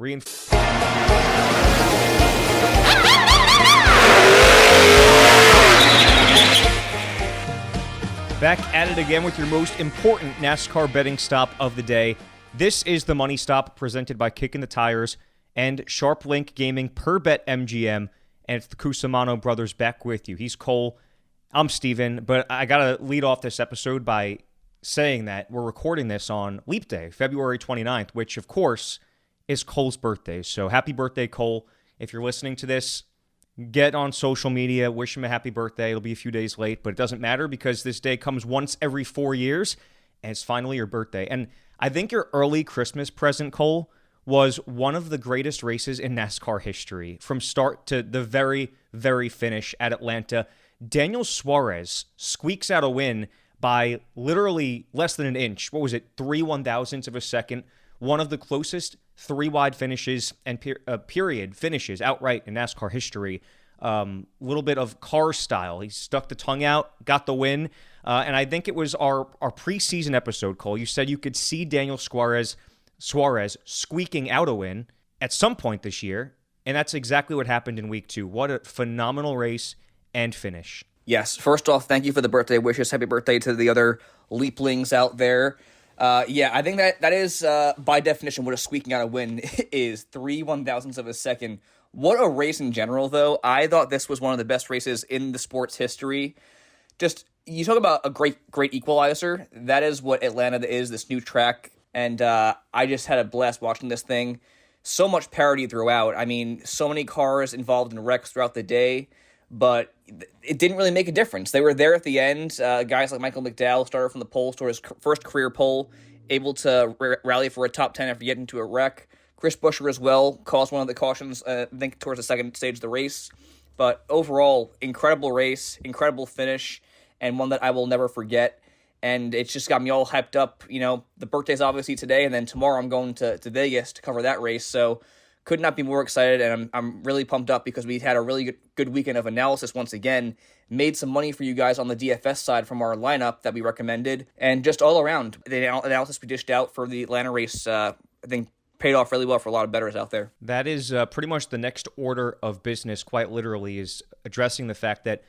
Back at it again with your most important NASCAR betting stop of the day. This is the Money Stop presented by Kicking the Tires and Sharp Link Gaming per bet MGM. And it's the Cusumano brothers back with you. He's Cole. I'm Steven. But I got to lead off this episode by saying that we're recording this on Leap Day, February 29th, which, of course, is Cole's birthday. So happy birthday, Cole. If you're listening to this, get on social media, wish him a happy birthday. It'll be a few days late, but it doesn't matter because this day comes once every 4 years, and it's finally your birthday. And I think your early Christmas present, Cole, was one of the greatest races in NASCAR history. From start to the very, very finish at Atlanta, Daniel Suarez squeaks out a win by literally less than an inch. What was it, 3/1000ths of a second? One of the closest three-wide finishes and period finishes outright in NASCAR history. Little bit of car style. He stuck the tongue out, got the win. And I think it was our preseason episode, Cole. You said you could see Daniel Suarez squeaking out a win at some point this year. And that's exactly what happened in week 2. What a phenomenal race and finish. Yes. First off, thank you for the birthday wishes. Happy birthday to the other Leaplings out there. I think that is, by definition, what a squeaking out a win is. 3/1000ths of a second. What a race in general, though. I thought this was one of the best races in the sport's history. Just, you talk about a great equalizer. That is what Atlanta is, this new track. And I just had a blast watching this thing. So much parity throughout. I mean, so many cars involved in wrecks throughout the day. But it didn't really make a difference. They were there at the end. Guys like Michael McDowell started from the pole, scored his first career pole, able to rally for a top 10 after getting into a wreck. Chris Buescher as well caused one of the cautions, I think, towards the second stage of the race. But overall, incredible race, incredible finish, and one that I will never forget. And it's just got me all hyped up. You know, the birthday's obviously today, and then tomorrow I'm going to Vegas to cover that race. So could not be more excited, and I'm really pumped up because we had a really good weekend of analysis once again. Made some money for you guys on the DFS side from our lineup that we recommended, and just all around, the analysis we dished out for the Atlanta race, I think, paid off really well for a lot of bettors out there. That is pretty much the next order of business, quite literally, is addressing the fact that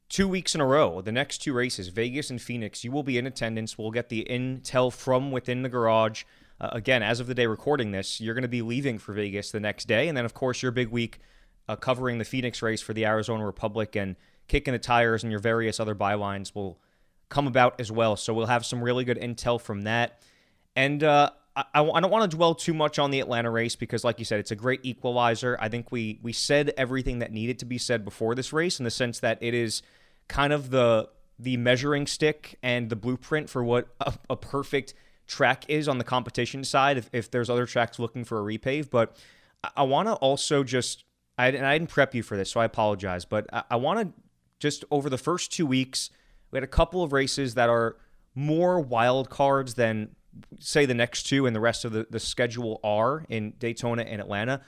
2 weeks in a row, the next 2 races, Vegas and Phoenix, you will be in attendance. We'll get the intel from within the garage. Again, as of the day recording this, you're going to be leaving for Vegas the next day. And then, of course, your big week covering the Phoenix race for the Arizona Republic and Kicking the Tires and your various other bylines will come about as well. So we'll have some really good intel from that. And I don't want to dwell too much on the Atlanta race because, like you said, it's a great equalizer. I think we said everything that needed to be said before this race in the sense that it is kind of the measuring stick and the blueprint for what a perfect track is on the competition side if there's other tracks looking for a repave. But I want to also just, I didn't prep you for this, so I apologize, but I want to just, over the first 2 weeks, we had a couple of races that are more wild cards than, say, the next 2 and the rest of the schedule are in Daytona and Atlanta.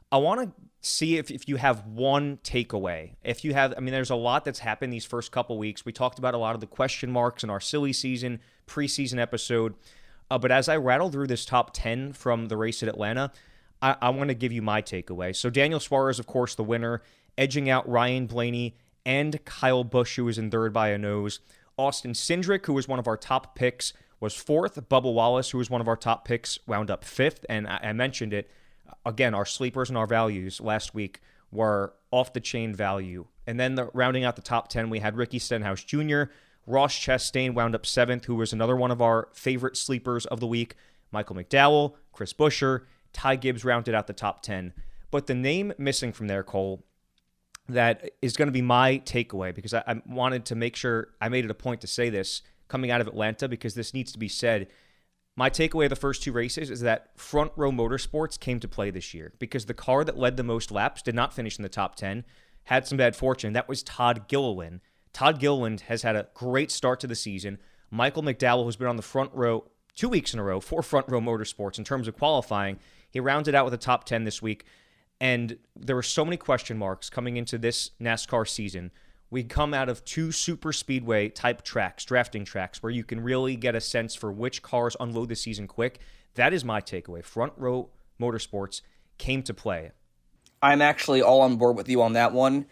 I want to see if you have one takeaway. If you have, I mean, there's a lot that's happened these first couple weeks. We talked about a lot of the question marks in our silly season, preseason episode. But as I rattle through this top 10 from the race at Atlanta, I want to give you my takeaway. So Daniel Suarez, of course, the winner, edging out Ryan Blaney and Kyle Busch, who was in third by a nose. Austin Cindric, who was one of our top picks, was 4th. Bubba Wallace, who was one of our top picks, wound up 5th. And I mentioned it, again, our sleepers and our values last week were off-the-chain value. And then rounding out the top 10, we had Ricky Stenhouse Jr., Ross Chastain wound up 7th, who was another one of our favorite sleepers of the week. Michael McDowell, Chris Buescher, Ty Gibbs rounded out the top 10. But the name missing from there, Cole, that is going to be my takeaway, because I wanted to make sure I made it a point to say this coming out of Atlanta, because this needs to be said. My takeaway of the first 2 races is that Front Row Motorsports came to play this year, because the car that led the most laps did not finish in the top 10, had some bad fortune. That was Todd Gilliland. Todd Gilliland has had a great start to the season. Michael McDowell, who's been on the front row 2 weeks in a row for Front Row Motorsports in terms of qualifying, he rounded out with a top 10 this week. And there were so many question marks coming into this NASCAR season. We come out of 2 super speedway type tracks, drafting tracks, where you can really get a sense for which cars unload the season quick. That is my takeaway. Front Row Motorsports came to play. I'm actually all on board with you on that one.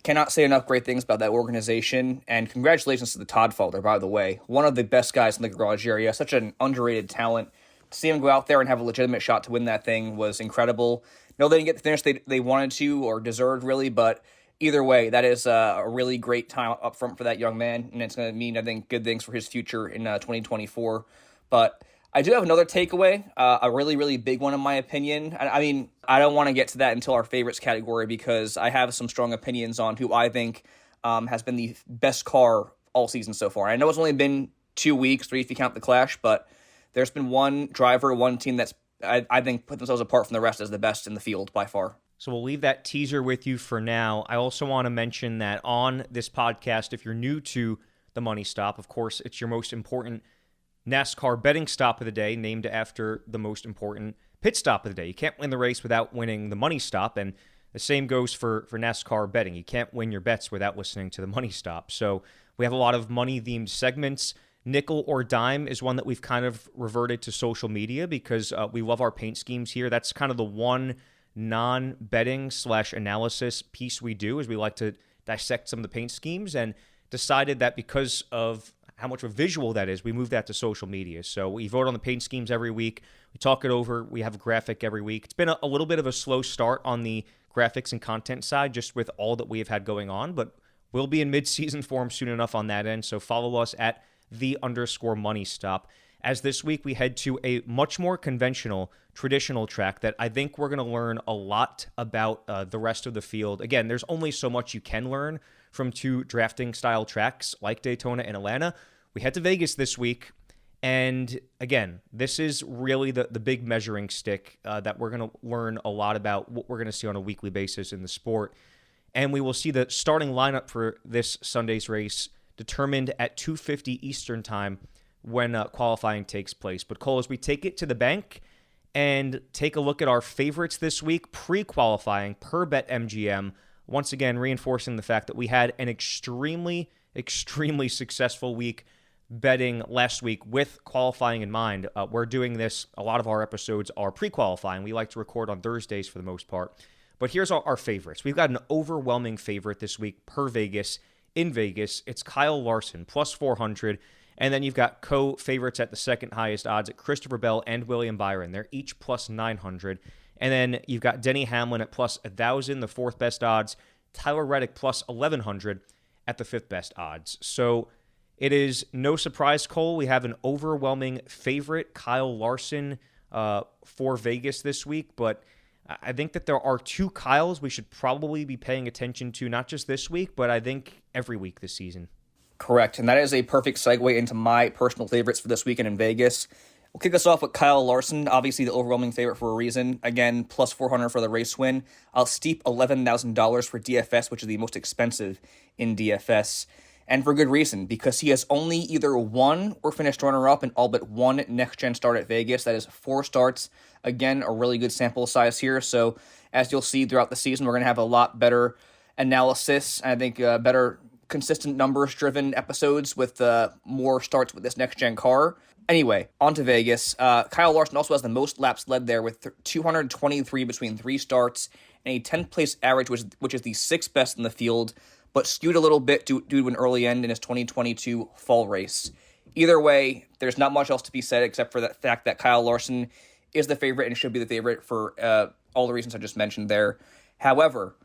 Cannot say enough great things about that organization, and congratulations to the Todd Father, by the way. One of the best guys in the garage area, such an underrated talent. To see him go out there and have a legitimate shot to win that thing was incredible. No, they didn't get the finish they wanted to or deserved, really, but either way, that is a really great time up front for that young man, and it's going to mean, I think, good things for his future in 2024. But I do have another takeaway, a really, really big one in my opinion. I mean, I don't want to get to that until our favorites category because I have some strong opinions on who I think has been the best car all season so far. I know it's only been 2 weeks, 3 if you count the Clash, but there's been one driver, one team that's, I think, put themselves apart from the rest as the best in the field by far. So we'll leave that teaser with you for now. I also want to mention that on this podcast, if you're new to the Money Stop, of course, it's your most important NASCAR betting stop of the day, named after the most important pit stop of the day. You can't win the race without winning the Money Stop, and the same goes for NASCAR betting. You can't win your bets without listening to the Money Stop. So we have a lot of money-themed segments. Nickel or Dime is one that we've kind of reverted to social media because we love our paint schemes here. That's kind of the one non-betting / analysis piece we do, is we like to dissect some of the paint schemes, and decided that because of how much of a visual that is, we move that to social media. So we vote on the paint schemes every week. We talk it over. We have a graphic every week. It's been a little bit of a slow start on the graphics and content side, just with all that we have had going on, but we'll be in mid-season form soon enough on that end. So follow us at _Money Stop. As this week we head to a much more conventional, traditional track that I think we're going to learn a lot about the rest of the field. Again, there's only so much you can learn from two drafting style tracks like Daytona and Atlanta. We head to Vegas this week, and again, this is really the big measuring stick that we're going to learn a lot about what we're going to see on a weekly basis in the sport. And we will see the starting lineup for this Sunday's race determined at 2:50 Eastern time when qualifying takes place. But Cole, as we take it to the bank and take a look at our favorites this week, pre-qualifying per BetMGM, once again reinforcing the fact that we had an extremely successful week betting last week with qualifying in mind. We're doing this, a lot of our episodes are pre-qualifying. We like to record on Thursdays for the most part. But here's our favorites. We've got an overwhelming favorite this week per Vegas. In Vegas, it's Kyle Larson, plus 400. And then you've got co-favorites at the second highest odds at Christopher Bell and William Byron. They're each plus 900. And then you've got Denny Hamlin at plus 1,000, the fourth best odds. Tyler Reddick plus 1,100 at the fifth best odds. So it is no surprise, Cole, we have an overwhelming favorite, Kyle Larson, for Vegas this week. But I think that there are two Kyles we should probably be paying attention to, not just this week, but I think every week this season. Correct, and that is a perfect segue into my personal favorites for this weekend in Vegas. We'll kick us off with Kyle Larson, obviously the overwhelming favorite for a reason. Again, plus 400 for the race win. I'll steep $11,000 for DFS, which is the most expensive in DFS. And for good reason, because he has only either won or finished runner-up in all but one next-gen start at Vegas. That is 4 starts. Again, a really good sample size here. So as you'll see throughout the season, we're going to have a lot better analysis. I think better consistent numbers-driven episodes with more starts with this next-gen car. Anyway, on to Vegas. Kyle Larson also has the most laps led there with 223 between 3 starts and a 10th place average, which is the 6th best in the field, but skewed a little bit due to an early end in his 2022 fall race. Either way, there's not much else to be said except for the fact that Kyle Larson is the favorite and should be the favorite for all the reasons I just mentioned there. However,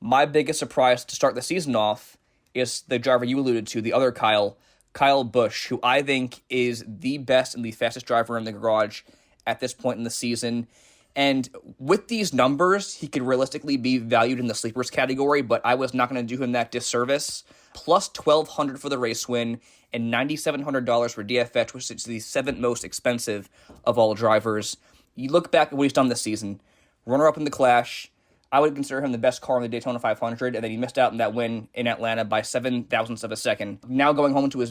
my biggest surprise to start the season off is the driver you alluded to, the other Kyle Busch, who I think is the best and the fastest driver in the garage at this point in the season. And with these numbers, he could realistically be valued in the sleepers category, but I was not going to do him that disservice. Plus $1,200 for the race win and $9,700 for DFS, which is the 7th most expensive of all drivers. You look back at what he's done this season. Runner-up in the Clash. I would consider him the best car in the Daytona 500, and then he missed out in that win in Atlanta by 7 thousandths of a second. Now going home to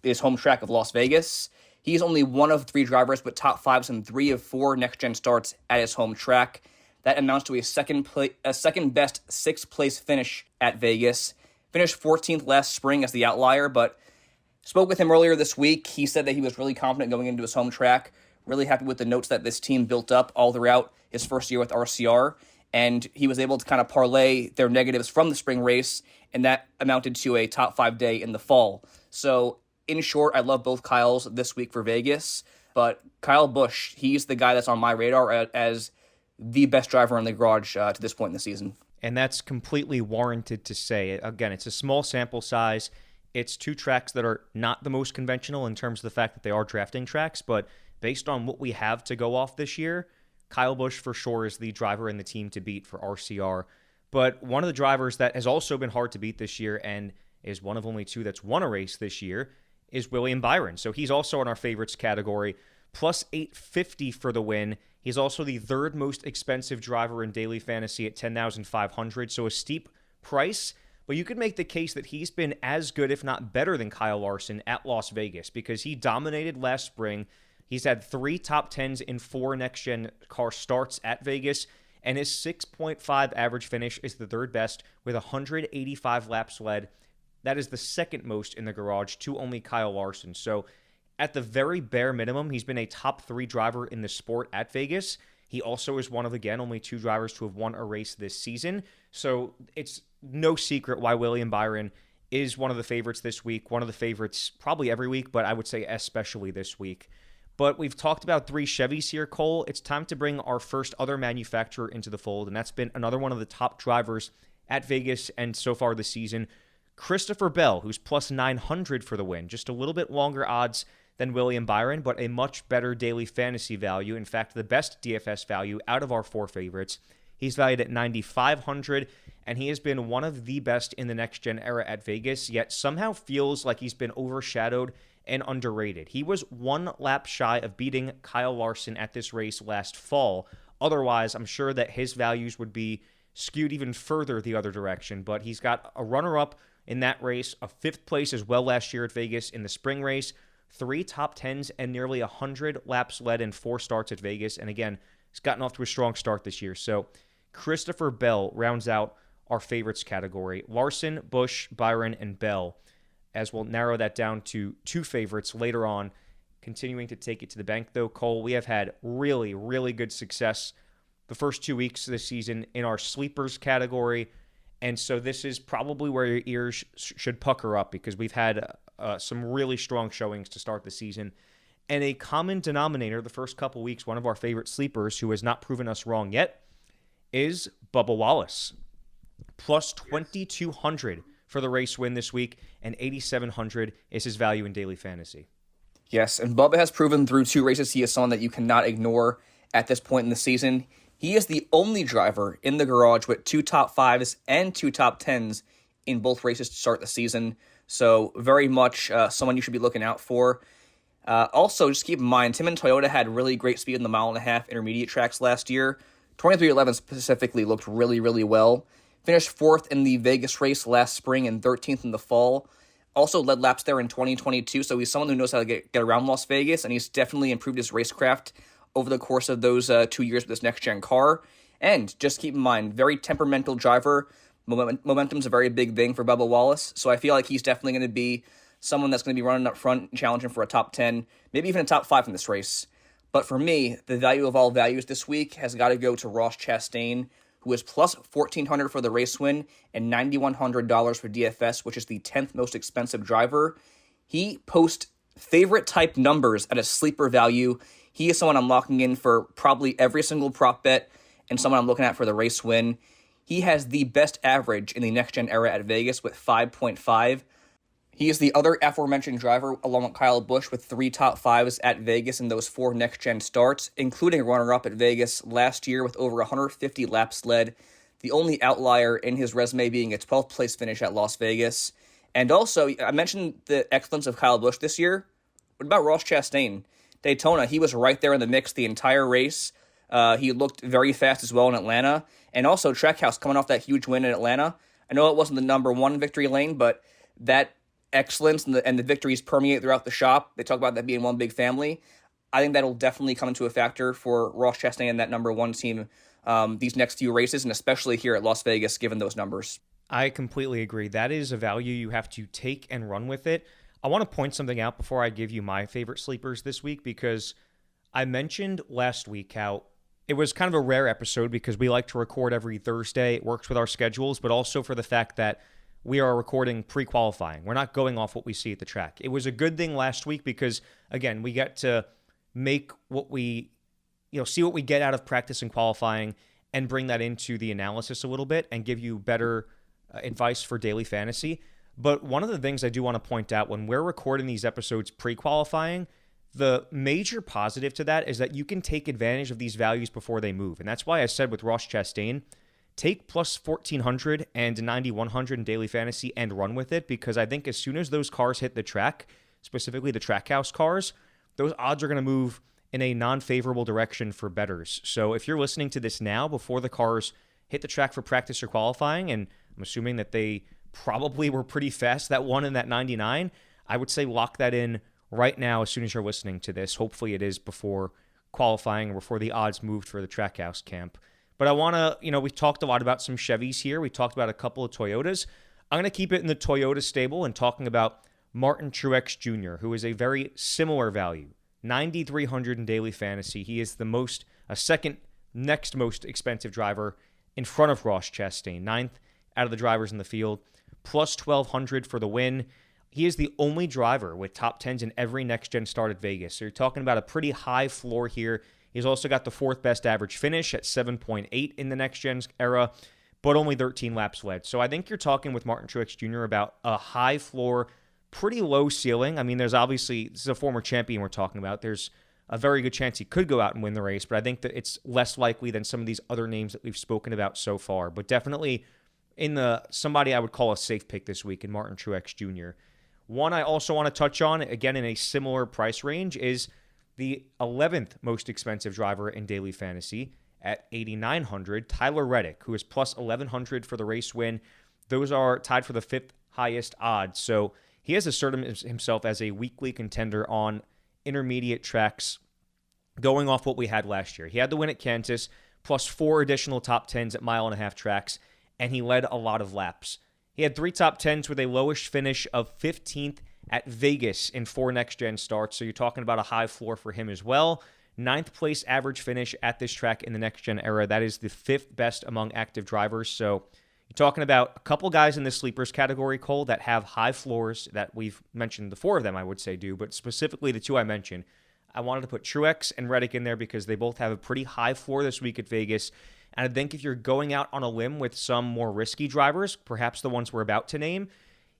his home track of Las Vegas, he's only one of 3 drivers with top 5s in 3 of 4 next-gen starts at his home track. That amounts to a second best 6th place finish at Vegas. Finished 14th last spring as the outlier, but spoke with him earlier this week. He said that he was really confident going into his home track. Really happy with the notes that this team built up all throughout his first year with RCR. And he was able to kind of parlay their negatives from the spring race, and that amounted to a top 5 day in the fall. So, in short, I love both Kyles this week for Vegas, but Kyle Busch, he's the guy that's on my radar as the best driver in the garage to this point in the season. And that's completely warranted to say. Again, it's a small sample size. It's two tracks that are not the most conventional in terms of the fact that they are drafting tracks, but based on what we have to go off this year, Kyle Busch for sure is the driver in the team to beat for RCR. But one of the drivers that has also been hard to beat this year and is one of only two that's won a race this year is William Byron. So he's also in our favorites category, plus 850 for the win. He's also the third most expensive driver in daily fantasy at $10,500. So a steep price, but you could make the case that he's been as good, if not better, than Kyle Larson at Las Vegas because he dominated last spring. He's had 3 top 10s in 4 next-gen car starts at Vegas, and his 6.5 average finish is the third best with 185 laps led. That is the second most in the garage to only Kyle Larson. So at the very bare minimum, he's been a top 3 driver in the sport at Vegas. He also is one of, again, only 2 drivers to have won a race this season. So it's no secret why William Byron is one of the favorites this week, one of the favorites probably every week, but I would say especially this week. But we've talked about 3 Chevys here, Cole. It's time to bring our first other manufacturer into the fold, and that's been another one of the top drivers at Vegas and so far this season, Christopher Bell, who's plus 900 for the win. Just a little bit longer odds than William Byron, but a much better daily fantasy value. In fact, the best DFS value out of our 4 favorites. He's valued at 9,500, and he has been one of the best in the next-gen era at Vegas, yet somehow feels like he's been overshadowed and underrated. He was 1 lap shy of beating Kyle Larson at this race last fall. Otherwise, I'm sure that his values would be skewed even further the other direction, but he's got a runner-up in that race, a 5th place as well last year at Vegas in the spring race, 3 top 10s, and nearly 100 laps led in 4 starts at Vegas. And again, he's gotten off to a strong start this year. So Christopher Bell rounds out our favorites category. Larson, Busch, Byron, and Bell, as we'll narrow that down to 2 favorites later on. Continuing to take it to the bank, though, Cole, we have had really, really good success the first 2 weeks of the season in our sleepers category. And so this is probably where your ears should pucker up because we've had some really strong showings to start the season. And a common denominator the first couple weeks, one of our favorite sleepers who has not proven us wrong yet, is Bubba Wallace. Plus 2,200 for the race win this week, and 8,700 is his value in daily fantasy. Yes, and Bubba has proven through 2 races he is someone that you cannot ignore at this point in the season. He is the only driver in the garage with 2 top 5s and 2 top 10s in both races to start the season. So very much someone you should be looking out for. Also, just keep in mind, Tim and Toyota had really great speed in the 1.5-mile intermediate tracks last year. 2311 specifically looked really, really well. Finished 4th in the Vegas race last spring and 13th in the fall. Also led laps there in 2022, so he's someone who knows how to get around Las Vegas, and he's definitely improved his racecraft over the course of those 2 years with this next-gen car. And just keep in mind, very temperamental driver. Momentum's a very big thing for Bubba Wallace, so I feel like he's definitely going to be someone that's going to be running up front and challenging for a top 10, maybe even a top 5 in this race. But for me, the value of all values this week has got to go to Ross Chastain, who is plus 1,400 for the race win and $9,100 for DFS, which is the 10th most expensive driver. He posts favorite type numbers at a sleeper value. He is someone I'm locking in for probably every single prop bet and someone I'm looking at for the race win. He has the best average in the next-gen era at Vegas with 5.5. He is the other aforementioned driver along with Kyle Busch with 3 top 5s at Vegas in those 4 next-gen starts, including a runner-up at Vegas last year with over 150 laps led, the only outlier in his resume being a 12th place finish at Las Vegas. And also, I mentioned the excellence of Kyle Busch this year. What about Ross Chastain? Daytona, he was right there in the mix the entire race. He looked very fast as well in Atlanta. And also, Trackhouse coming off that huge win in Atlanta. I know it wasn't the number 1 victory lane, but that excellence and the victories permeate throughout the shop. They talk about that being one big family. I think that'll definitely come into a factor for Ross Chastain and that number 1 team these next few races, and especially here at Las Vegas, given those numbers. I completely agree. That is a value you have to take and run with it. I want to point something out before I give you my favorite sleepers this week, because I mentioned last week how it was kind of a rare episode because we like to record every Thursday. It works with our schedules, but also for the fact that we are recording pre-qualifying. We're not going off what we see at the track. It was a good thing last week because, again, we get to make what we, see what we get out of practice and qualifying and bring that into the analysis a little bit and give you better advice for daily fantasy. But one of the things I do want to point out when we're recording these episodes pre-qualifying, the major positive to that is that you can take advantage of these values before they move. And that's why I said with Ross Chastain, take plus 1,400 and 9,100 in daily fantasy and run with it, because I think as soon as those cars hit the track, specifically the Trackhouse cars, those odds are going to move in a non-favorable direction for bettors. So if you're listening to this now before the cars hit the track for practice or qualifying, and I'm assuming that they probably were pretty fast, that one in that 99, I would say lock that in right now as soon as you're listening to this. Hopefully it is before qualifying or before the odds moved for the Trackhouse camp. But I want to, we talked a lot about some Chevys here. We talked about a couple of Toyotas. I'm going to keep it in the Toyota stable and talking about Martin Truex Jr., who is a very similar value. 9,300 in daily fantasy. He is a second next most expensive driver in front of Ross Chastain. Ninth out of the drivers in the field. Plus 1,200 for the win. He is the only driver with top 10s in every next-gen start at Vegas. So you're talking about a pretty high floor here. He's also got the fourth best average finish at 7.8 in the next-gen era, but only 13 laps led. So I think you're talking with Martin Truex Jr. about a high floor, pretty low ceiling. I mean, there's obviously, this is a former champion we're talking about. There's a very good chance he could go out and win the race, but I think that it's less likely than some of these other names that we've spoken about so far. But definitely somebody I would call a safe pick this week in Martin Truex Jr. One I also want to touch on, again in a similar price range, is the 11th most expensive driver in daily fantasy at 8,900, Tyler Reddick, who is plus 1,100 for the race win. Those are tied for the fifth highest odds. So he has asserted himself as a weekly contender on intermediate tracks going off what we had last year. He had the win at Kansas, plus 4 additional top 10s at mile-and-a-half tracks, and he led a lot of laps. He had 3 top 10s with a lowish finish of 15th at Vegas in 4 next-gen starts, so you're talking about a high floor for him as well. 9th place average finish at this track in the next-gen era. That is the 5th best among active drivers, so you're talking about a couple guys in the sleepers category, Cole, that have high floors that we've mentioned. The 4 of them, I would say, do, but specifically the 2 I mentioned. I wanted to put Truex and Reddick in there because they both have a pretty high floor this week at Vegas. And I think if you're going out on a limb with some more risky drivers, perhaps the ones we're about to name,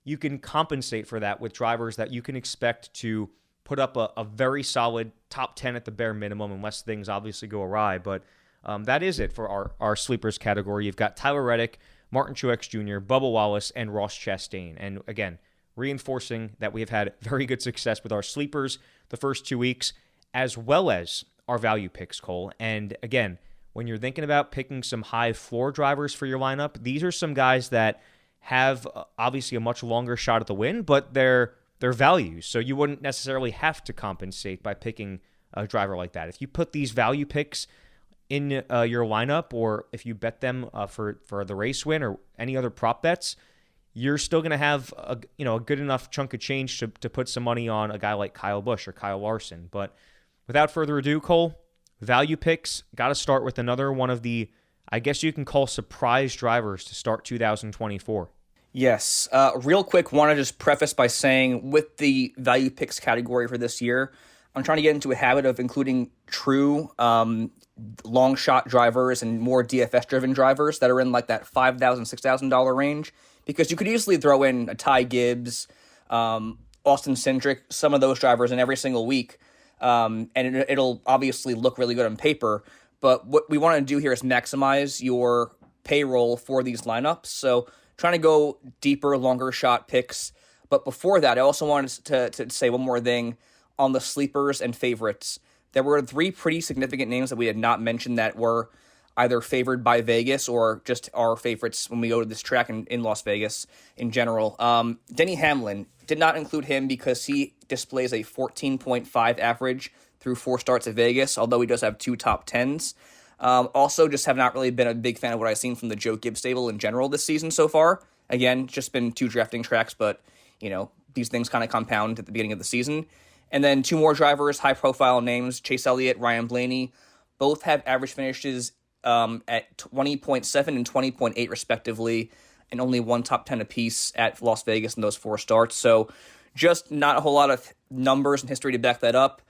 you can compensate for that with drivers that you can expect to put up a very solid top 10 at the bare minimum, unless things obviously go awry. But that is it for our sleepers category. You've got Tyler Reddick, Martin Truex Jr., Bubba Wallace, and Ross Chastain. And again, reinforcing that we have had very good success with our sleepers the first 2 weeks, as well as our value picks, Cole. And again, when you're thinking about picking some high floor drivers for your lineup, these are some guys that have obviously a much longer shot at the win, but they're values. So you wouldn't necessarily have to compensate by picking a driver like that. If you put these value picks in your lineup, or if you bet them for the race win or any other prop bets, you're still going to have a good enough chunk of change to put some money on a guy like Kyle Busch or Kyle Larson. But without further ado, Cole, value picks, got to start with another one of the, I guess you can call surprise drivers to start 2024. Yes. Real quick, want to just preface by saying with the value picks category for this year, I'm trying to get into a habit of including true long shot drivers and more DFS driven drivers that are in like that $5,000, $6,000 range, because you could easily throw in a Ty Gibbs, Austin Cindric, some of those drivers in every single week. And it'll obviously look really good on paper. But what we want to do here is maximize your payroll for these lineups. So trying to go deeper, longer shot picks. But before that, I also wanted to say one more thing on the sleepers and favorites. There were 3 pretty significant names that we had not mentioned that were either favored by Vegas or just our favorites when we go to this track in Las Vegas in general. Denny Hamlin, did not include him because he displays a 14.5 average through 4 starts at Vegas, although he does have 2 top 10s. Also, just have not really been a big fan of what I've seen from the Joe Gibbs stable in general this season so far. Again, just been 2 drafting tracks, but, these things kind of compound at the beginning of the season. And then two more drivers, high-profile names, Chase Elliott, Ryan Blaney, both have average finishes at 20.7 and 20.8 respectively, and only one top 10 apiece at Las Vegas in those 4 starts. So just not a whole lot of numbers and history to back that up.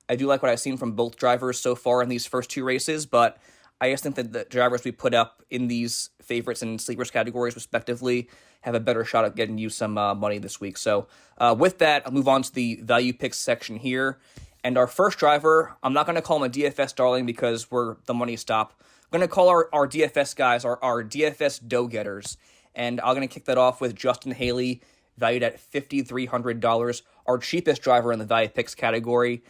I do like what I've seen from both drivers so far in these first 2 races, but I just think that the drivers we put up in these favorites and sleepers categories respectively have a better shot at getting you some money this week. So with that, I'll move on to the value picks section here. And our first driver, I'm not going to call him a DFS darling because we're the money stop. I'm going to call our DFS guys our DFS dough getters. And I'm going to kick that off with Justin Haley, valued at $5,300, our cheapest driver in the value picks category.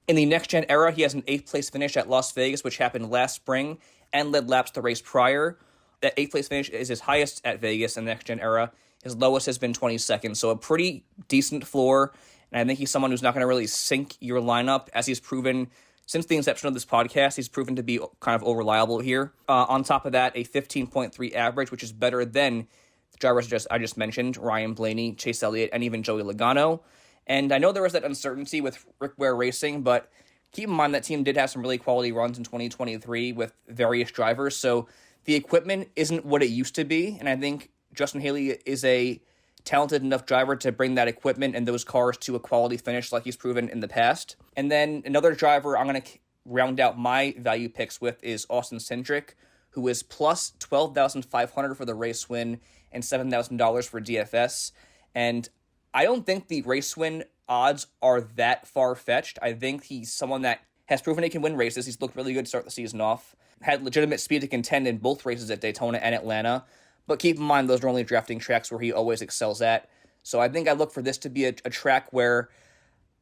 In the next-gen era, he has an 8th place finish at Las Vegas, which happened last spring, and led laps the race prior. That 8th place finish is his highest at Vegas in the next-gen era. His lowest has been 22nd, so a pretty decent floor. And I think he's someone who's not going to really sink your lineup, as he's proven since the inception of this podcast. He's proven to be kind of over-reliable here. On top of that, a 15.3 average, which is better than the drivers I just mentioned, Ryan Blaney, Chase Elliott, and even Joey Logano. And I know there was that uncertainty with Rick Ware Racing, but keep in mind that team did have some really quality runs in 2023 with various drivers, so the equipment isn't what it used to be, and I think Justin Haley is a talented enough driver to bring that equipment and those cars to a quality finish like he's proven in the past. And then another driver I'm going to round out my value picks with is Austin Cindric, who is plus $12,500 for the race win and $7,000 for DFS. And I don't think the race win odds are that far-fetched. I think he's someone that has proven he can win races. He's looked really good to start the season off. Had legitimate speed to contend in both races at Daytona and Atlanta. But keep in mind, those are only drafting tracks where he always excels at. So I think I look for this to be a track where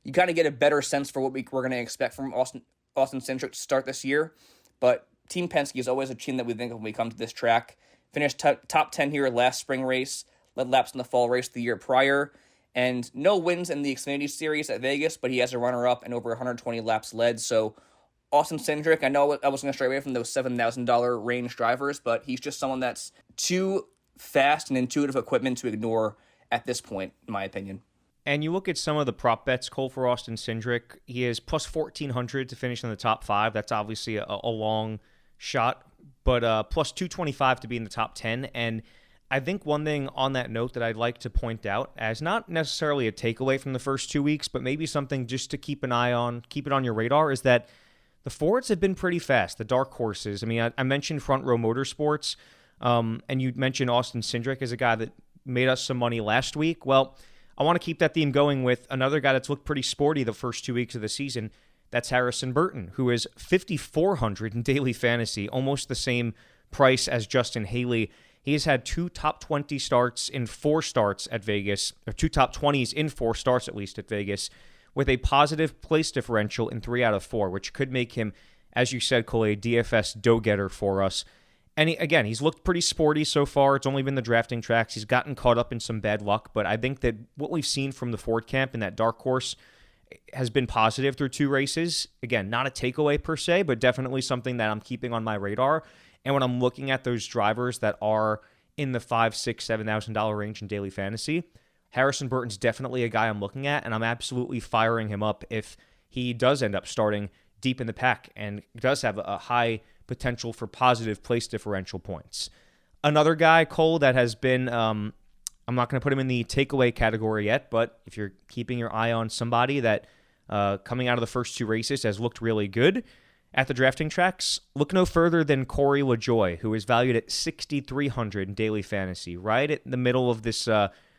you kind of get a better sense for what we're going to expect from Austin Cindric to start this year. But Team Penske is always a team that we think of when we come to this track. Finished top 10 here last spring race, led laps in the fall race the year prior, and no wins in the Xfinity Series at Vegas, but he has a runner-up and over 120 laps led. So Austin Cindric, I know I was going to stray away from those $7,000 range drivers, but he's just someone that's too fast and intuitive equipment to ignore at this point, in my opinion. And you look at some of the prop bets, Cole, for Austin Cindric. He is plus 1,400 to finish in the top 5. That's obviously a long shot, but plus 225 to be in the top 10. And I think one thing on that note that I'd like to point out, as not necessarily a takeaway from the first 2 weeks, but maybe something just to keep an eye on, keep it on your radar, is that the Fords have been pretty fast, the dark horses. I mean, I mentioned Front Row Motorsports, and you mentioned Austin Cindric as a guy that made us some money last week. Well, I want to keep that theme going with another guy that's looked pretty sporty the first 2 weeks of the season. That's Harrison Burton, who is $5,400 in daily fantasy, almost the same price as Justin Haley. He has had 2 top 20 starts in 4 starts at Vegas, or 2 top 20s in 4 starts at least at Vegas, with a positive place differential in 3 out of 4, which could make him, as you said, Cole, a DFS dough-getter for us. And again, he's looked pretty sporty so far. It's only been the drafting tracks. He's gotten caught up in some bad luck, but I think that what we've seen from the Ford camp in that dark horse has been positive through 2 races. Again, not a takeaway per se, but definitely something that I'm keeping on my radar. And when I'm looking at those drivers that are in the $5,000, $6,000, $7,000 range in daily fantasy, Harrison Burton's definitely a guy I'm looking at, and I'm absolutely firing him up if he does end up starting deep in the pack and does have a high potential for positive place differential points. Another guy, Cole, that has been, I'm not going to put him in the takeaway category yet, but if you're keeping your eye on somebody that coming out of the first 2 races has looked really good at the drafting tracks, look no further than Corey LaJoie, who is valued at $6,300 in daily fantasy, right at the middle of this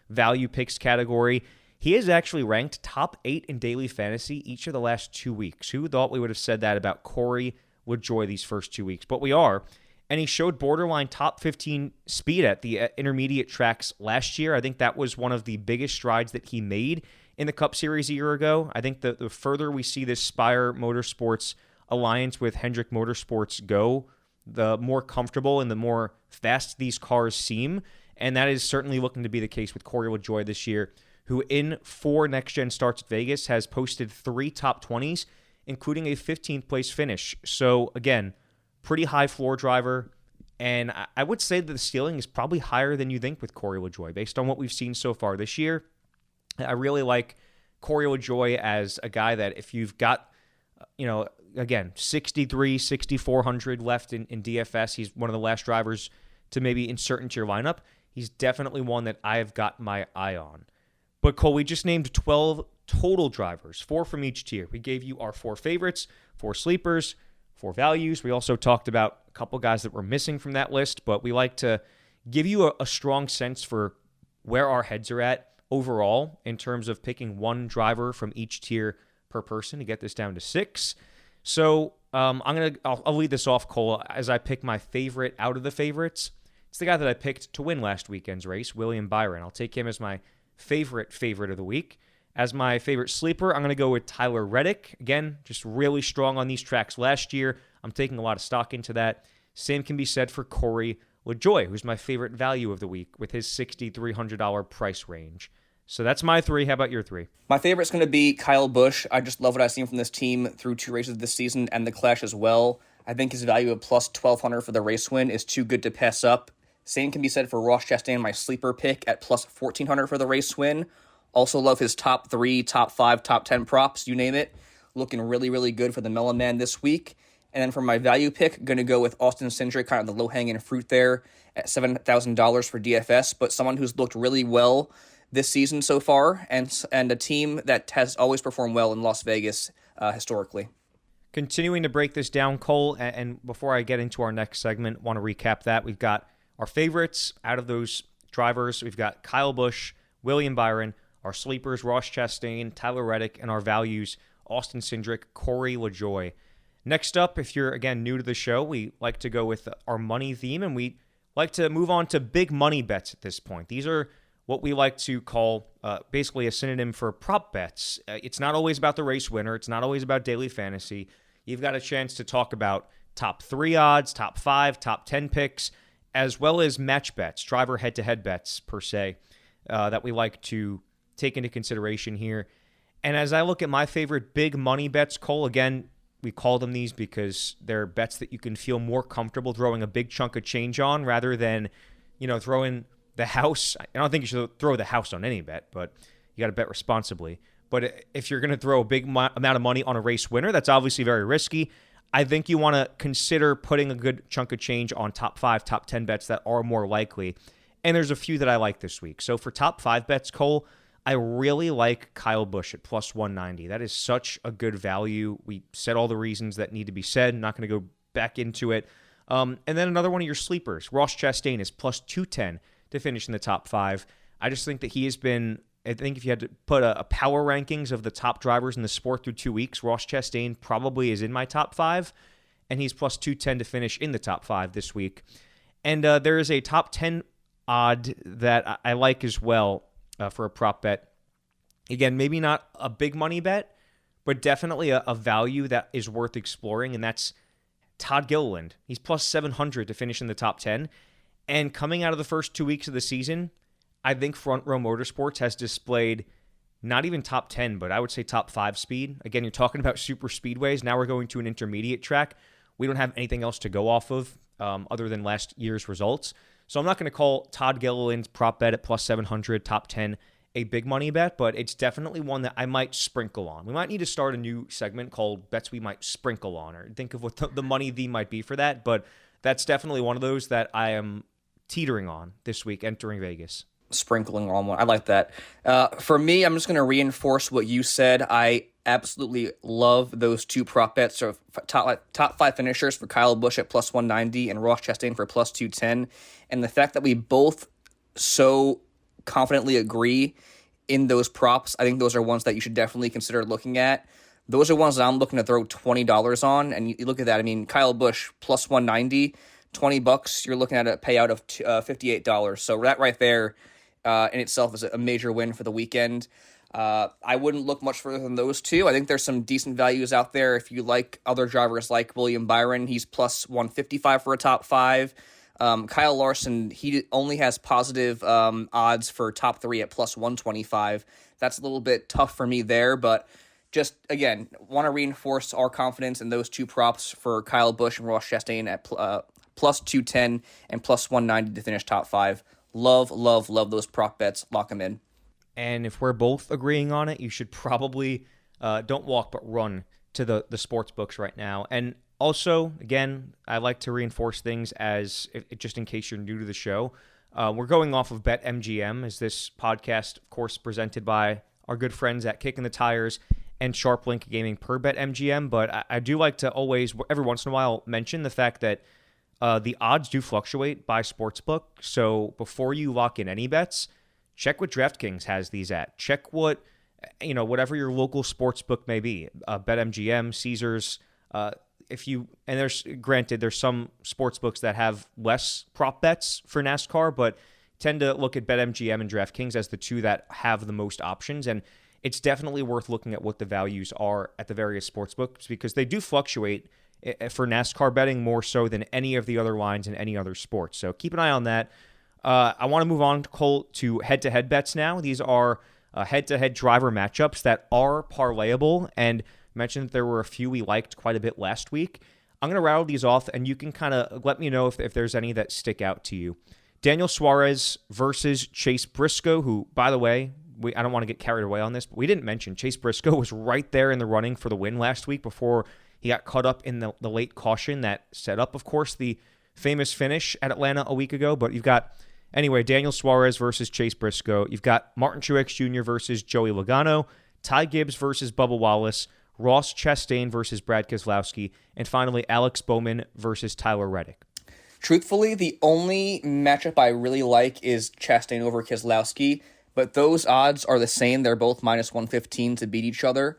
value picks category. He is actually ranked top 8 in daily fantasy each of the last 2 weeks. Who thought we would have said that about Corey LaJoie these first 2 weeks? But we are. And he showed borderline top 15 speed at the intermediate tracks last year. I think that was one of the biggest strides that he made in the Cup Series a year ago. I think the further we see this Spire Motorsports alliance with Hendrick Motorsports go, the more comfortable and the more fast these cars seem. And that is certainly looking to be the case with Corey LaJoie this year, who in 4 next-gen starts at Vegas has posted 3 top 20s, including a 15th place finish. So again, pretty high floor driver, and I would say that the ceiling is probably higher than you think with Corey LaJoie based on what we've seen so far this year. I really like Corey LaJoy as a guy that if you've got, again, 6,400 left in DFS, he's one of the last drivers to maybe insert into your lineup. He's definitely one that I've got my eye on. But Cole, we just named 12 total drivers, 4 from each tier. We gave you our 4 favorites, 4 sleepers, 4 values. We also talked about a couple guys that were missing from that list, but we like to give you a strong sense for where our heads are at overall in terms of picking one driver from each tier per person to get this down to 6. So I'll lead this off, Cole, as I pick my favorite out of the favorites. It's the guy that I picked to win last weekend's race, William Byron. I'll take him as my favorite of the week. As my favorite sleeper, I'm going to go with Tyler Reddick. Again, just really strong on these tracks last year. I'm taking a lot of stock into that. Same can be said for Corey LaJoy, who's my favorite value of the week with his $6,300 price range. So that's my 3. How about your 3? My favorite's going to be Kyle Busch. I just love what I've seen from this team through 2 races this season and the Clash as well. I think his value of plus 1,200 for the race win is too good to pass up. Same can be said for Ross Chastain, my sleeper pick, at plus 1,400 for the race win. Also love his top 3, top 5, top 10 props, you name it. Looking really, really good for the Melon Man this week. And then for my value pick, going to go with Austin Cindric, kind of the low-hanging fruit there at $7,000 for DFS, but someone who's looked really well this season so far, and a team that has always performed well in Las Vegas historically. Continuing to break this down, Cole, and before I get into our next segment, want to recap that. We've got our favorites out of those drivers. We've got Kyle Busch, William Byron, our sleepers, Ross Chastain, Tyler Reddick, and our values, Austin Cindric, Corey LaJoy. Next up, if you're, again, new to the show, we like to go with our money theme, and we like to move on to big money bets at this point. These are what we like to call basically a synonym for prop bets. It's not always about the race winner. It's not always about daily fantasy. You've got a chance to talk about top 3 odds, top 5, top 10 picks, as well as match bets, driver head-to-head bets, per se, that we like to take into consideration here. And as I look at my favorite big money bets, Cole, again, we call them these because they're bets that you can feel more comfortable throwing a big chunk of change on rather than, throwing the house. I don't think you should throw the house on any bet, but you got to bet responsibly. But if you're going to throw a big amount of money on a race winner, that's obviously very risky. I think you want to consider putting a good chunk of change on top 5, top 10 bets that are more likely. And there's a few that I like this week. So for top 5 bets, Cole, I really like Kyle Busch at plus 190. That is such a good value. We said all the reasons that need to be said. I'm not going to go back into it. And then another one of your sleepers, Ross Chastain, is plus 210 to finish in the top 5. I just think that he has been, I think if you had to put a power rankings of the top drivers in the sport through 2 weeks, Ross Chastain probably is in my top 5, and he's plus 210 to finish in the top 5 this week. And there is a top 10 odd that I like as well for a prop bet. Again, maybe not a big money bet, but definitely a value that is worth exploring, and that's Todd Gilliland. He's plus 700 to finish in the top 10. And coming out of the first 2 weeks of the season, I think Front Row Motorsports has displayed not even top 10, but I would say top 5 speed. Again, you're talking about super speedways. Now we're going to an intermediate track. We don't have anything else to go off of other than last year's results. So I'm not going to call Todd Gilliland's prop bet at plus 700, top 10, a big money bet, but it's definitely one that I might sprinkle on. We might need to start a new segment called Bets We Might Sprinkle On, or think of what the money theme might be for that, but that's definitely one of those that I am teetering on this week entering Vegas. Sprinkling on one. I like that. For me, I'm just going to reinforce what you said. I absolutely love those 2 prop bets of top 5 finishers for Kyle Busch at plus 190 and Ross Chastain for plus 210. And the fact that we both so confidently agree in those props, I think those are ones that you should definitely consider looking at. Those are ones that I'm looking to throw $20 on. And you look at that. I mean, Kyle Busch plus 190, $20, you're looking at a payout of $58. So that right there in itself is a major win for the weekend. I wouldn't look much further than those 2. I think there's some decent values out there. If you like other drivers like William Byron, he's plus 155 for a top 5. Kyle Larson, he only has positive odds for top 3 at plus 125. That's a little bit tough for me there, but just, again, want to reinforce our confidence in those 2 props for Kyle Busch and Ross Chastain at plus 210 and plus 190 to finish top 5. Love those prop bets. Lock them in. And if we're both agreeing on it, you should probably don't walk but run to the sports books right now. And also, again, I like to reinforce things just in case you're new to the show. We're going off of BetMGM, as this podcast, of course, presented by our good friends at Kicking the Tires and SharpLink Gaming per BetMGM. But I do like to always, every once in a while, mention the fact that the odds do fluctuate by sportsbook. So before you lock in any bets, check what DraftKings has these at. Check what, whatever your local sportsbook may be. BetMGM, Caesars. There's some sports books that have less prop bets for NASCAR, but tend to look at BetMGM and DraftKings as the two that have the most options. And it's definitely worth looking at what the values are at the various sports books, because they do fluctuate for NASCAR betting more so than any of the other lines in any other sport. So keep an eye on that. I want to move on, Cole, to head-to-head bets now. These are head-to-head driver matchups that are parlayable, and mentioned that there were a few we liked quite a bit last week. I'm going to rattle these off, and you can kind of let me know if there's any that stick out to you. Daniel Suarez versus Chase Briscoe, who, by the way, I don't want to get carried away on this, but we didn't mention Chase Briscoe was right there in the running for the win last week before he got caught up in the late caution that set up, of course, the famous finish at Atlanta a week ago. But you've got, anyway, Daniel Suarez versus Chase Briscoe. You've got Martin Truex Jr. versus Joey Logano, Ty Gibbs versus Bubba Wallace, Ross Chastain versus Brad Keselowski, and finally Alex Bowman versus Tyler Reddick. Truthfully, the only matchup I really like is Chastain over Keselowski, but those odds are the same. They're both minus 115 to beat each other.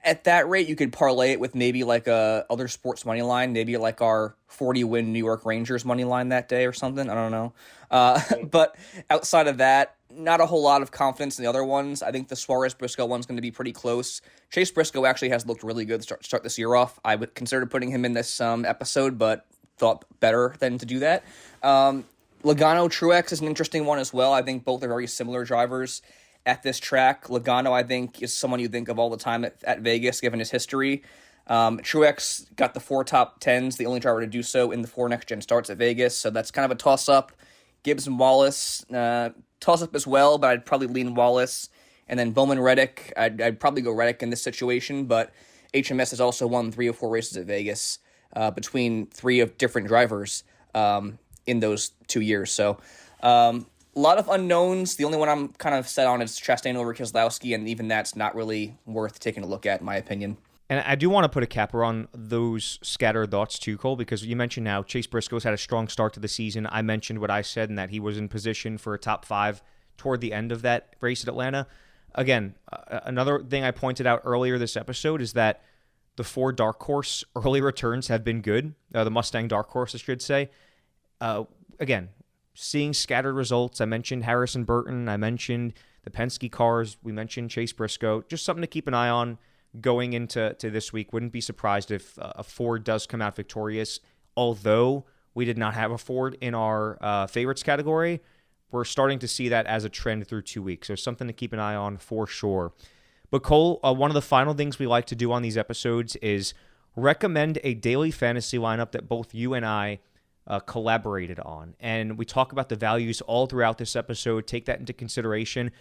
At that rate, you could parlay it with maybe like a other sports money line, maybe like our 40-win New York Rangers money line that day or something. I don't know. But outside of that, not a whole lot of confidence in the other ones. I think the Suarez-Briscoe one's going to be pretty close. Chase Briscoe actually has looked really good to start this year off. I would consider putting him in this episode, but thought better than to do that. Logano-Truex is an interesting one as well. I think both are very similar drivers at this track. Logano, I think, is someone you think of all the time at Vegas, given his history. Truex got the 4 top 10s, the only driver to do so in the 4 next-gen starts at Vegas, so that's kind of a toss-up. Gibbs and Wallace, toss-up as well, but I'd probably lean Wallace. And then Bowman Reddick, I'd probably go Reddick in this situation, but HMS has also won 3 or 4 races at Vegas between 3 of different drivers in those 2 years. So a lot of unknowns. The only one I'm kind of set on is Chastain over Keselowski, and even that's not really worth taking a look at, in my opinion. And I do want to put a capper on those scattered thoughts too, Cole, because you mentioned now Chase Briscoe's had a strong start to the season. I mentioned what I said and that he was in position for a top 5 toward the end of that race at Atlanta. Again, another thing I pointed out earlier this episode is that the 4 dark horse early returns have been good. The Mustang dark horse, I should say. Again, seeing scattered results. I mentioned Harrison Burton. I mentioned the Penske cars. We mentioned Chase Briscoe. Just something to keep an eye on going into this week. Wouldn't be surprised if a Ford does come out victorious. Although we did not have a Ford in our favorites category, we're starting to see that as a trend through 2 weeks. So something to keep an eye on for sure. But Cole, one of the final things we like to do on these episodes is recommend a daily fantasy lineup that both you and I collaborated on. And we talk about the values all throughout this episode, take that into consideration,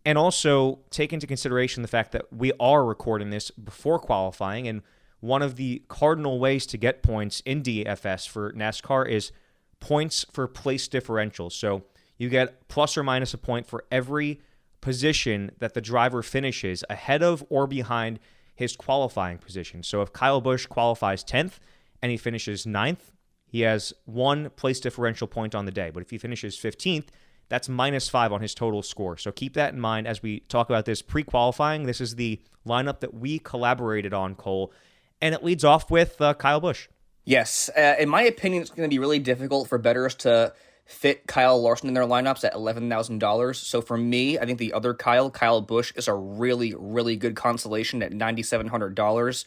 and also take into consideration the fact that we are recording this before qualifying. And one of the cardinal ways to get points in DFS for NASCAR is points for place differentials. So you get plus or minus a point for every position that the driver finishes ahead of or behind his qualifying position. So if Kyle Busch qualifies 10th and he finishes 9th, he has 1 place differential point on the day. But if he finishes 15th, that's minus 5 on his total score. So keep that in mind as we talk about this pre-qualifying. This is the lineup that we collaborated on, Cole. And it leads off with Kyle Busch. Yes. In my opinion, it's going to be really difficult for bettors to fit Kyle Larson in their lineups at $11,000. So for me, I think the other Kyle Busch, is a really, really good consolation at $9,700.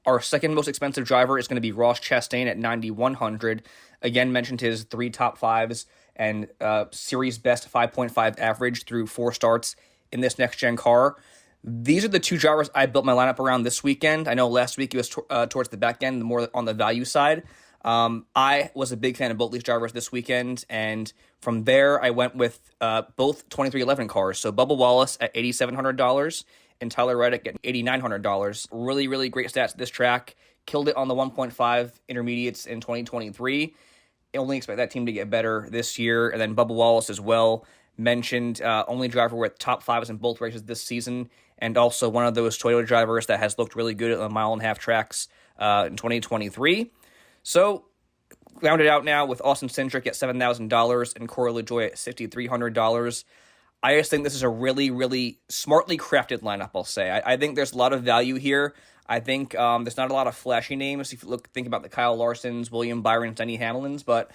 Our second most expensive driver is going to be Ross Chastain at $9,100. Again, mentioned his 3 top 5s and series best 5.5 average through 4 starts in this next-gen car. These are the 2 drivers I built my lineup around this weekend. I know last week it was towards the back end, more on the value side. I was a big fan of both these drivers this weekend, and from there I went with both 2311 cars. So Bubba Wallace at $8,700 and Tyler Reddick at $8,900. Really, really great stats at this track. Killed it on the 1.5 intermediates in 2023. I only expect that team to get better this year. And then Bubba Wallace as well, mentioned only driver with top fives in both races this season, and also one of those Toyota drivers that has looked really good at the 1.5 tracks in 2023. So, rounded out now with Austin Cindric at $7,000 and Corey LaJoie at $6,300. I just think this is a really, really smartly crafted lineup, I'll say. I think there's a lot of value here. I think there's not a lot of flashy names if you think about the Kyle Larsons, William Byron, Denny Hamlins, but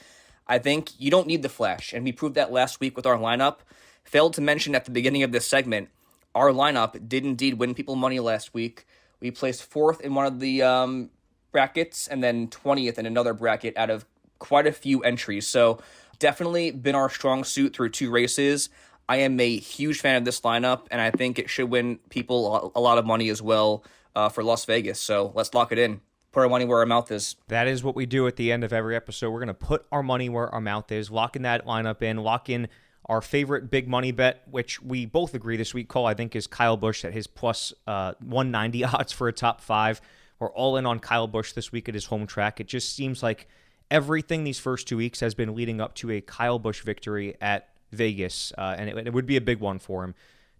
I think you don't need the flash, and we proved that last week with our lineup. Failed to mention at the beginning of this segment, our lineup did indeed win people money last week. We placed 4th in one of the brackets and then 20th in another bracket out of quite a few entries. So definitely been our strong suit through 2 races. I am a huge fan of this lineup, and I think it should win people a lot of money as well for Las Vegas. So let's lock it in. Put our money where our mouth is. That is what we do at the end of every episode. We're going to put our money where our mouth is, lock in that lineup in, lock in our favorite big money bet, which we both agree this week, Cole, I think is Kyle Busch at his plus 190 odds for a top 5. We're all in on Kyle Busch this week at his home track. It just seems like everything these first 2 weeks has been leading up to a Kyle Busch victory at Vegas, and it would be a big one for him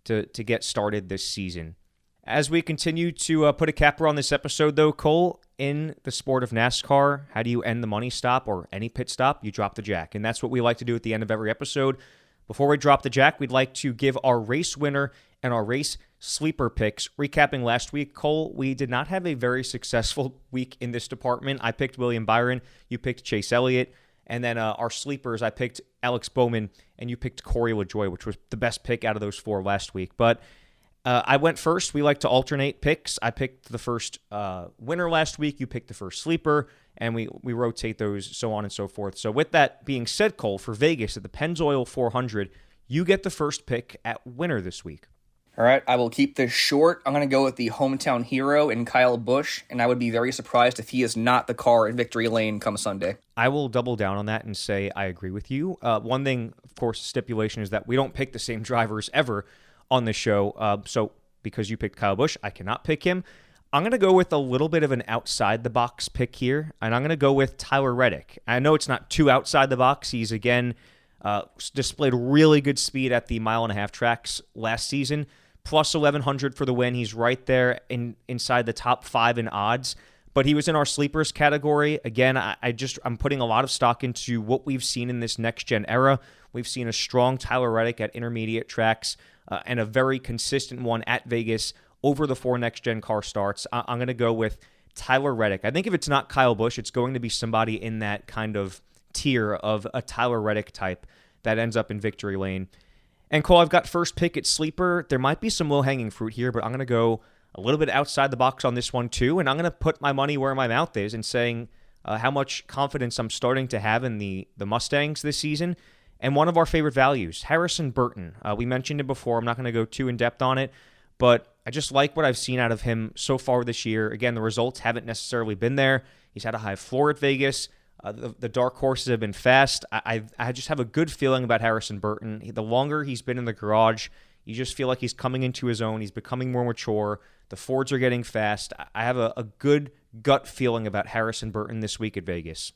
to get started this season. As we continue to put a capper on this episode, though, Cole, in the sport of NASCAR, how do you end the money stop or any pit stop? You drop the jack, and that's what we like to do at the end of every episode. Before we drop the jack, we'd like to give our race winner and our race sleeper picks. Recapping last week, Cole, we did not have a very successful week in this department. I picked William Byron, you picked Chase Elliott, and then our sleepers, I picked Alex Bowman, and you picked Corey LaJoie, which was the best pick out of those 4 last week. But I went first. We like to alternate picks. I picked the first winner last week. You picked the first sleeper, and we rotate those, so on and so forth. So with that being said, Cole, for Vegas at the Pennzoil 400, you get the first pick at winner this week. All right, I will keep this short. I'm going to go with the hometown hero in Kyle Busch, and I would be very surprised if he is not the car in victory lane come Sunday. I will double down on that and say I agree with you. One thing, of course, stipulation is that we don't pick the same drivers ever on the show. So because you picked Kyle Busch, I cannot pick him. I'm going to go with a little bit of an outside-the-box pick here, and I'm going to go with Tyler Reddick. I know it's not too outside the box. He's, again, displayed really good speed at the 1.5 tracks last season. Plus 1,100 for the win. He's right there inside the top 5 in odds. But he was in our sleepers category. Again, I'm putting a lot of stock into what we've seen in this next-gen era. We've seen a strong Tyler Reddick at intermediate tracks and a very consistent one at Vegas over the 4 next-gen car starts. I'm going to go with Tyler Reddick. I think if it's not Kyle Busch, it's going to be somebody in that kind of tier of a Tyler Reddick type that ends up in victory lane. And Cole, I've got first pick at sleeper. There might be some low-hanging fruit here, but I'm going to go a little bit outside the box on this one too, and I'm going to put my money where my mouth is and saying how much confidence I'm starting to have in the Mustangs this season. And one of our favorite values, Harrison Burton. We mentioned it before. I'm not going to go too in-depth on it, but I just like what I've seen out of him so far this year. Again, the results haven't necessarily been there. He's had a high floor at Vegas. The dark horses have been fast. I just have a good feeling about Harrison Burton. The longer he's been in the garage, you just feel like he's coming into his own. He's becoming more mature. The Fords are getting fast. I have a good gut feeling about Harrison Burton this week at Vegas.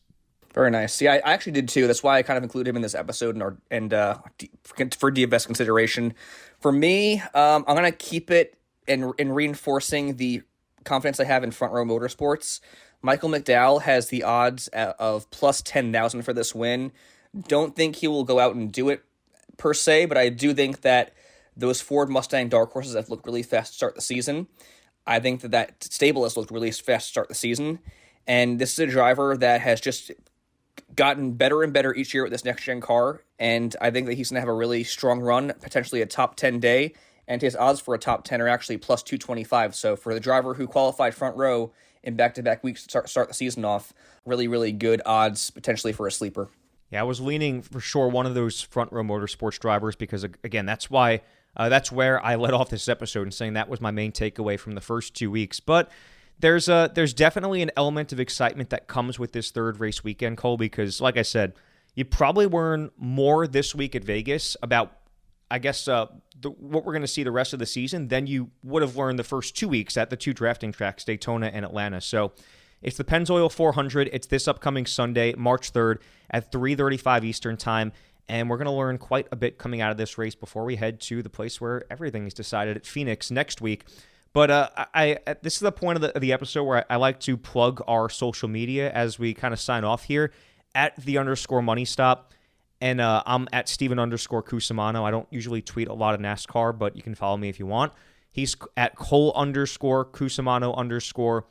Very nice. Yeah, I actually did too. That's why I kind of included him in this episode and for DFS consideration. For me, I'm going to keep it in reinforcing the confidence I have in Front Row Motorsports. Michael McDowell has the odds of plus 10,000 for this win. Don't think he will go out and do it per se, but I do think that those Ford Mustang dark horses have looked really fast to start the season. I think that stable has looked really fast to start the season. And this is a driver that has just gotten better and better each year with this next-gen car. And I think that he's going to have a really strong run, potentially a top 10 day. And his odds for a top 10 are actually plus 225. So for the driver who qualified front row in back-to-back weeks to start the season off, really, really good odds potentially for a sleeper. Yeah, I was leaning for sure one of those Front Row Motorsports drivers because, again, that's where I led off this episode and saying that was my main takeaway from the first 2 weeks. But There's definitely an element of excitement that comes with this third race weekend, Cole, because like I said, you probably learn more this week at Vegas about, I guess, what we're going to see the rest of the season than you would have learned the first 2 weeks at the two drafting tracks, Daytona and Atlanta. So it's the Pennzoil 400. It's this upcoming Sunday, March 3rd at 3:35 Eastern Time. And we're going to learn quite a bit coming out of this race before we head to the place where everything is decided at Phoenix next week. But this is the point of the episode where I like to plug our social media as we kind of sign off here at @the_money_stop. And I'm at Steven_Cusumano. I don't usually tweet a lot of NASCAR, but you can follow me if you want. He's at Cole_Cusumano_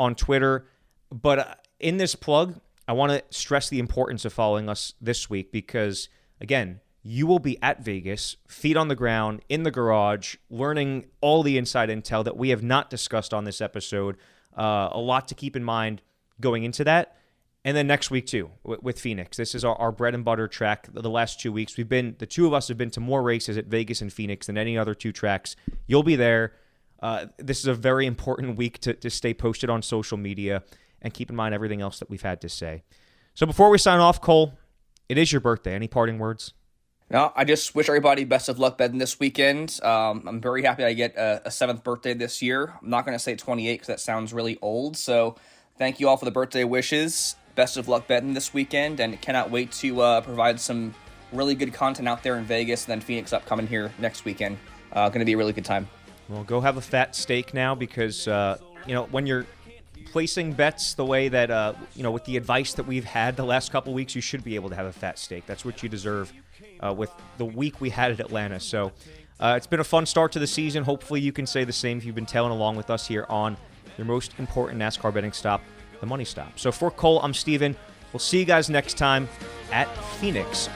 on Twitter. But in this plug, I want to stress the importance of following us this week because, again, you will be at Vegas, feet on the ground, in the garage, learning all the inside intel that we have not discussed on this episode. A lot to keep in mind going into that. And then next week, too, with Phoenix. This is our bread and butter track the last 2 weeks. The two of us have been to more races at Vegas and Phoenix than any other two tracks. You'll be there. This is a very important week to stay posted on social media and keep in mind everything else that we've had to say. So before we sign off, Cole, it is your birthday. Any parting words? No, I just wish everybody best of luck betting this weekend. I'm very happy I get a 7th birthday this year. I'm not going to say 28 because that sounds really old. So thank you all for the birthday wishes. Best of luck betting this weekend, and cannot wait to provide some really good content out there in Vegas and then Phoenix upcoming here next weekend. Going to be a really good time. Well, go have a fat steak now because, when you're placing bets the way that, with the advice that we've had the last couple weeks, you should be able to have a fat steak. That's what you deserve with the week we had at Atlanta. So it's been a fun start to the season. Hopefully you can say the same if you've been tailing along with us here on your most important NASCAR betting stop, the Money Stop. So for Cole, I'm Steven. We'll see you guys next time at Phoenix.